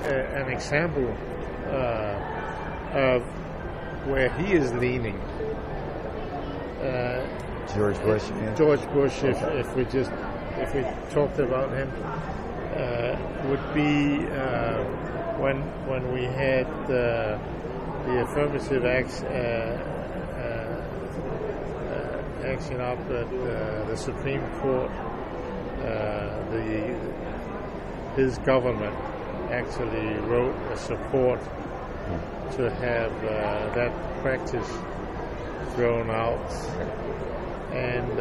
an example of where he is leaning. George Bush. George Bush, if we talked about him, would be when we had the affirmative action up at the Supreme Court. His government actually wrote a support to have that practice thrown out, and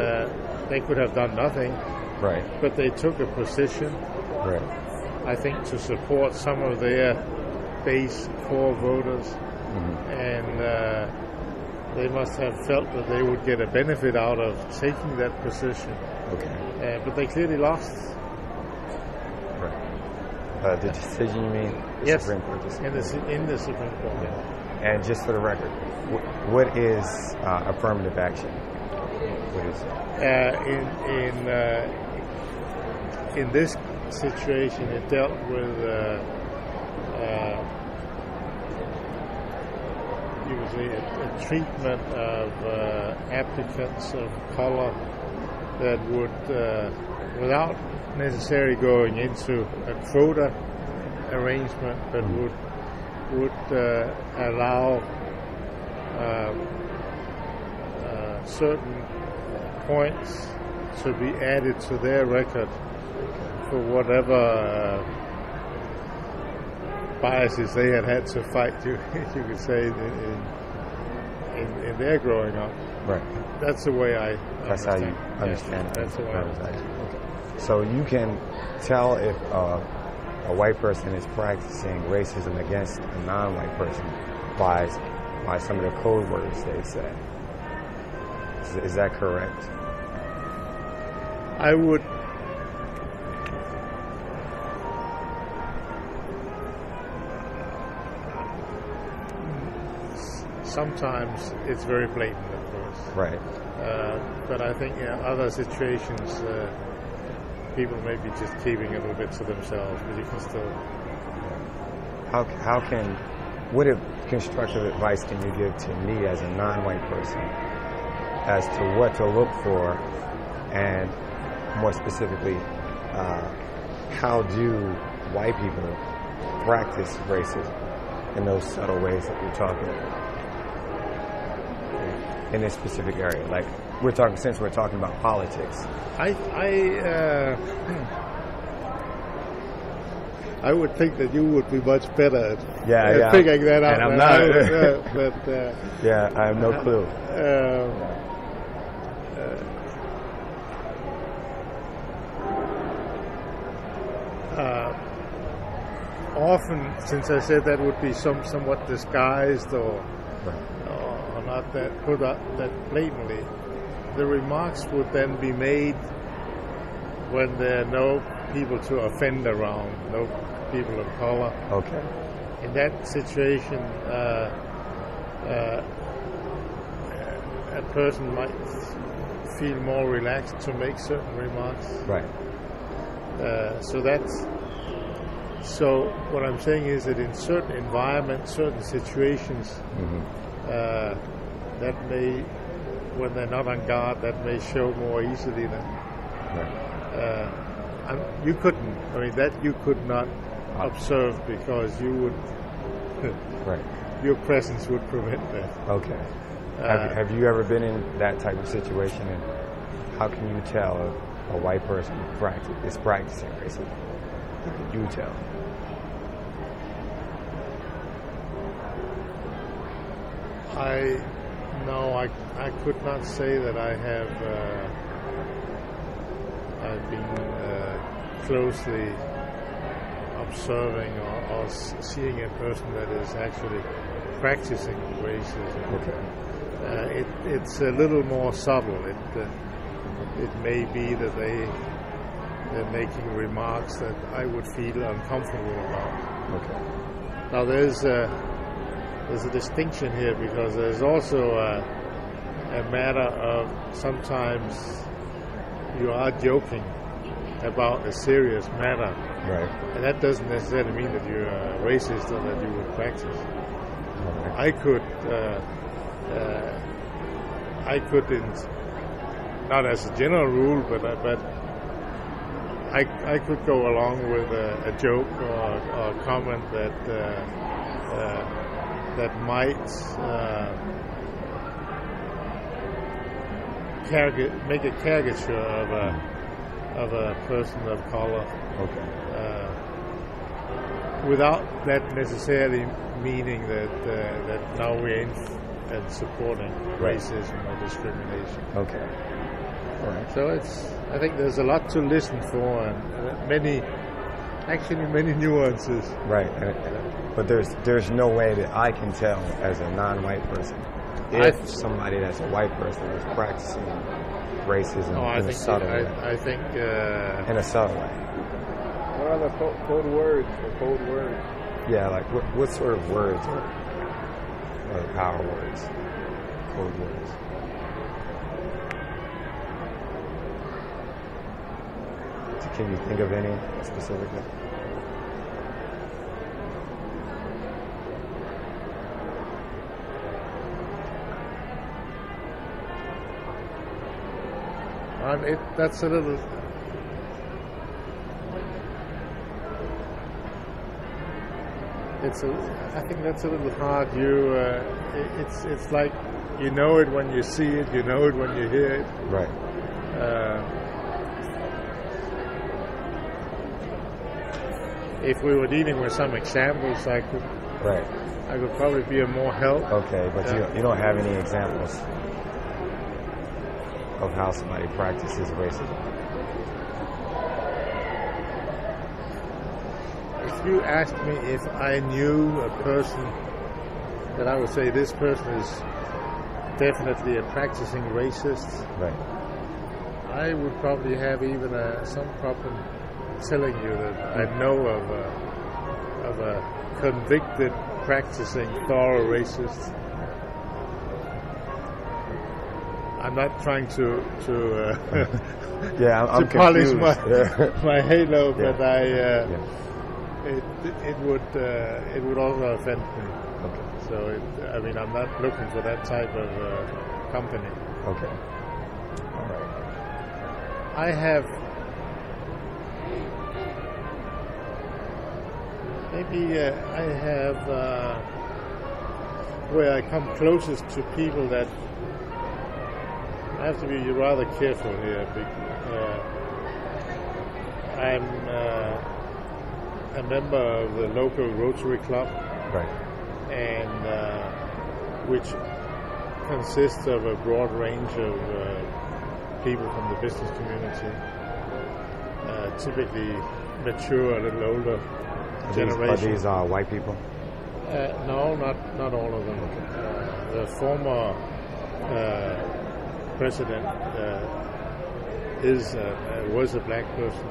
they could have done nothing, right? But they took a position, right? I think, to support some of their base core voters, and they must have felt that they would get a benefit out of taking that position. Okay. But they clearly lost. Right. The decision, you mean? Yes. Supreme Court decision. In the Supreme Court. Yeah. And just for the record, what is affirmative action? What is in this situation, it dealt with you would say a treatment of applicants of color that would, without necessarily going into a quota arrangement, but would allow certain points to be added to their record for whatever biases they had to fight, you could say, in their growing up. Right. That's the way I That's understand. how you understand it. That's the way I understand. Okay. So you can tell if a white person is practicing racism against a non-white person by some of the code words they say. Is that correct? I would. Sometimes it's very blatant, of course. Right. But I think in other situations, people may be just keeping a little bit to themselves, but you can still. What constructive advice can you give to me as a non-white person as to what to look for, and more specifically, how do white people practice racism in those subtle ways that we're talking about in this specific area? Like since we're talking about politics. I would think that you would be much better at yeah. figuring that out. And I'm not. Yeah, I have no clue. Often, since I said that would be somewhat disguised or not that put up that blatantly, the remarks would then be made when there are no people to offend around, no people of color. Okay. In that situation, a person might feel more relaxed to make certain remarks. Right. So what I'm saying is that in certain environments, certain situations, that may, when they're not on guard, that may show more easily than. Right. You couldn't. I mean, that you could not observe because you would. Right. Your presence would prevent that. Okay. Have you ever been in that type of situation, and how can you tell if a white person is practicing racism? How can you tell? I could not say that I have. I've been closely observing or seeing a person that is actually practicing racism. Okay. It's a little more subtle. It may be that they're making remarks that I would feel uncomfortable about. Okay. Now there's a distinction here because there's also a matter of sometimes you are joking about a serious matter. Right. And that doesn't necessarily mean that you're a racist or that you would practice. Right. I could, not as a general rule, but I could go along with a joke or a comment that might make a caricature of a person of color. Okay. Without that necessarily meaning that now we ain't supporting racism or discrimination. Okay. All right. So I think there's a lot to listen for and many nuances. Right. But there's no way that I can tell as a non-white person if somebody that's a white person is practicing racism in a subtle way. I think in a subtle way. What are the code words? Yeah, like what sort of words are the power words, code words? Can you think of any specifically? That's a little. I think that's a little hard. It's like you know it when you see it, you know it when you hear it. Right. If we were dealing with some examples, I could probably be of more help. Okay, but you don't have any examples of how somebody practices racism. If you asked me if I knew a person that I would say this person is definitely a practicing racist, right, I would probably have even some problem telling you that I know of a convicted, practicing, thorough racist. I'm not trying to I'm polish confused. my halo, but it would also offend me. Okay. So I'm not looking for that type of company. Okay. All right. I have where I come closest to people that I have to be rather careful here. I'm a member of the local Rotary Club, right, and which consists of a broad range of people from the business community, typically mature, a little older generation. Are these white people? No, not all of them. The former president was a black person.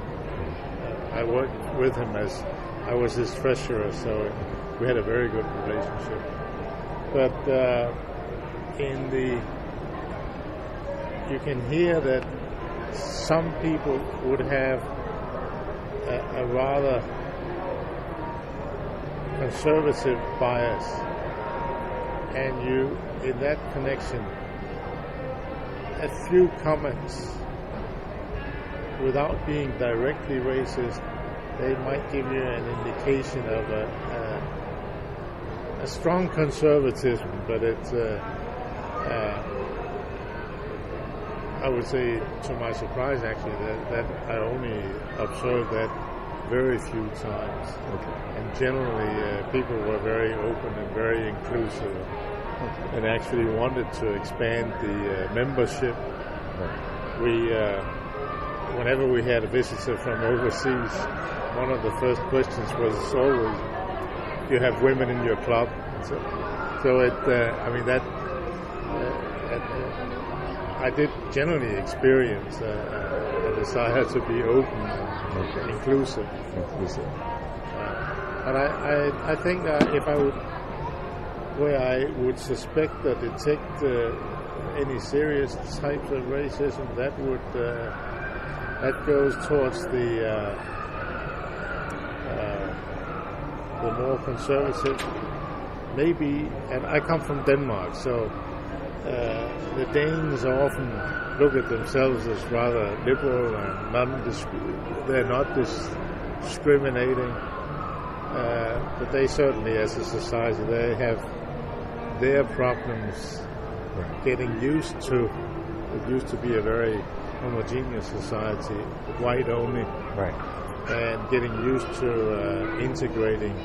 I worked with him as I was his treasurer, so we had a very good relationship. But you can hear that some people would have a rather conservative bias, and in that connection, a few comments, without being directly racist, they might give you an indication of a strong conservatism, but it's I would say, to my surprise, actually, that I only observed that very few times. Okay. And generally, people were very open and very inclusive, and actually wanted to expand the membership. Whenever we had a visitor from overseas, one of the first questions was always, "Do you have women in your club?" I did generally experience a desire to be open and inclusive. But I think if I would, where I would suspect or detect any serious types of racism, that would that goes towards the more conservative, maybe. And I come from Denmark, so the Danes often look at themselves as rather liberal and they're not discriminating, but they certainly, as a society, they have their problems getting used to. It used to be a very homogeneous society, white only, right, and getting used to integrating